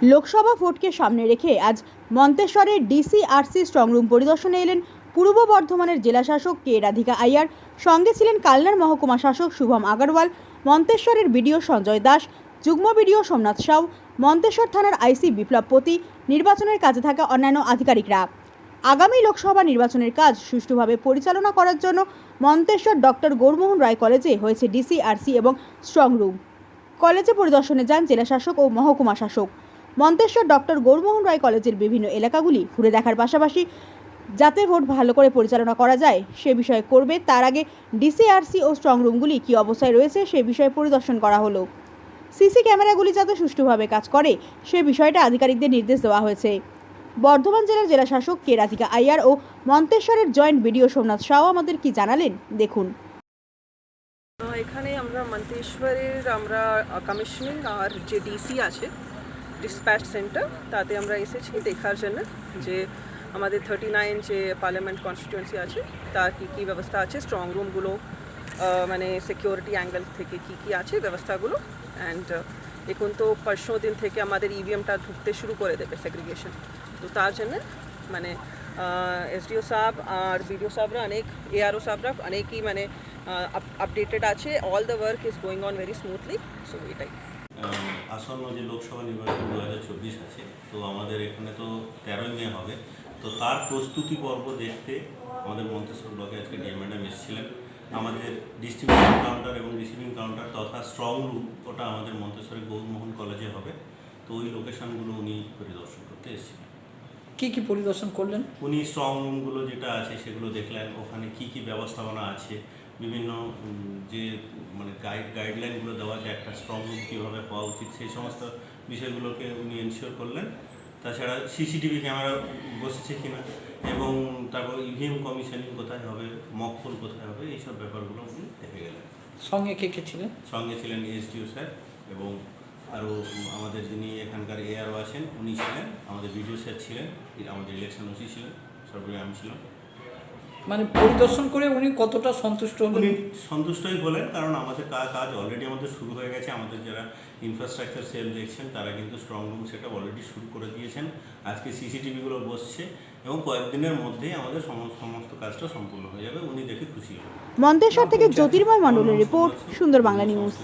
লোকসভা ভোটকে সামনে রেখে আজ মন্তেশ্বরের ডিসিআরসি স্ট্রংরুম পরিদর্শনে এলেন পূর্ব বর্ধমানের জেলাশাসক কে রাধিকা আইয়ার। সঙ্গে ছিলেন কালনার মহকুমা শাসক শুভম আগরওয়াল, মন্তেশ্বরের বিডিও সঞ্জয় দাস, যুগ্ম বিডিও সোমনাথ সাউ, মন্তেশ্বর থানার আইসি বিপ্লব পতি, নির্বাচনের কাজে থাকা অন্যান্য আধিকারিকরা। আগামী লোকসভা নির্বাচনের কাজ সুষ্ঠুভাবে পরিচালনা করার জন্য মন্তেশ্বর ডক্টর গৌরমোহন রায় কলেজে হয়েছে ডিসিআরসি এবং স্ট্রংরুম। কলেজে পরিদর্শনে যান জেলাশাসক ও মহকুমা শাসক। মন্তেশ্বর ডক্টর গৌরমোহন রায় কলেজের বিভিন্ন এলাকাগুলি ঘুরে দেখার পাশাপাশি যাতে ভোট ভালো করে পরিচালনা করা যায় সে বিষয়ে করবে। তার আগে ডিসিআরসি ও স্ট্রংরুমগুলি কী অবস্থায় রয়েছে সে বিষয়ে পরিদর্শন করা হলো। সিসি ক্যামেরাগুলি যাতে সুষ্ঠুভাবে কাজ করে সে বিষয়টা আধিকারিকদের নির্দেশ দেওয়া হয়েছে। বর্ধমান জেলার জেলাশাসক কে রাধিকা আইয়ার ও মন্তেশ্বরের জয়েন্ট বিডিও সোমনাথ সাউ আমাদের কি জানালেন দেখুন। এখানে আমরা মন্তেশ্বরের আমরা কমিশনিং আর যে ডিসি আছে ডিসপ্যাচ সেন্টার তাতে আমরা এসেছি দেখার জন্য যে আমাদের 39 যে পার্লামেন্ট কনস্টিটিউয়েন্সি আছে তার কী ব্যবস্থা আছে, স্ট্রং রুমগুলো মানে সিকিউরিটি অ্যাঙ্গেল থেকে কী আছে ব্যবস্থাগুলো। অ্যান্ড এখন তো পরশু দিন থেকে আমাদের ইভিএমটা ঢুকতে শুরু করে দেবে সেগ্রিগেশন, তো তার জন্য মানে এসডিও সাহেব আর বিডিও সাহেবরা অনেক এআরও সাহেবরা অনেকই মানে আপডেটেড আছে। All the work is going on very smoothly. So এটাই আসন্ন যে লোকসভা নির্বাচন 2024 আছে, তো আমাদের এখানে তো 13ই মে হবে, তো তার প্রস্তুতি পর্ব দেখতে আমাদের মন্তেশ্বর ব্লকে আজকে ডিএম ম্যাডাম এসেছিলেন। আমাদের ডিস্ট্রিবিউশন কাউন্টার এবং রিসিভিং কাউন্টার তথা স্ট্রং রুম ওটা আমাদের মন্তেশ্বরের গৌরমোহন কলেজে হবে, তো ওই লোকেশানগুলো উনি পরিদর্শন করতে এসেছিলেন। কি পরিদর্শন করলেন? উনি স্ট্রং রুমগুলো যেটা আছে সেগুলো দেখলেন, ওখানে কি ব্যবস্থাপনা আছে, বিভিন্ন যে মানে গাইডলাইনগুলো দেওয়া আছে একটা স্ট্রং রুম কীভাবে হওয়া উচিত সেই সমস্ত বিষয়গুলোকে উনি এনশিওর করলেন। তাছাড়া সিসিটিভি ক্যামেরা বসেছে কিনা এবং তারপর ইভিএম কমিশনিং কোথায় হবে, মক পোল কোথায় হবে, এইসব ব্যাপারগুলো উনি দেখে গেলেন। সঙ্গে কে ছিলেন? সঙ্গে ছিলেন এসডিও স্যার এবং আরও আমাদের যিনি এখানকার এআরও আছেন উনি ছিলেন, আমাদের বিডিও স্যার ছিলেন, আমাদের ইলেকশন ওসি ছিলেন, সর্বোপরি আমি ছিলাম। মানে পরিদর্শন করে উনি কতটা সন্তুষ্ট হলেন? উনি সন্তুষ্টই হলেন, কারণ আমাদের কাজ অলরেডি আমাদের শুরু হয়ে গেছে। আমাদের যারা ইনফ্রাস্ট্রাকচার সেল দেখছেন তারা কিন্তু স্ট্রং রুম সেটা অলরেডি শুরু করে দিয়েছেন। আজকে সিসিটিভিগুলো বসছে এবং কয়েকদিনের মধ্যেই আমাদের সমস্ত কাজটা সম্পূর্ণ হয়ে যাবে। উনি দেখে খুশি হবেন। মন্তেশ্বর থেকে জ্যোতির্ময় মণ্ডলের রিপোর্ট, সুন্দর বাংলা নিউজ।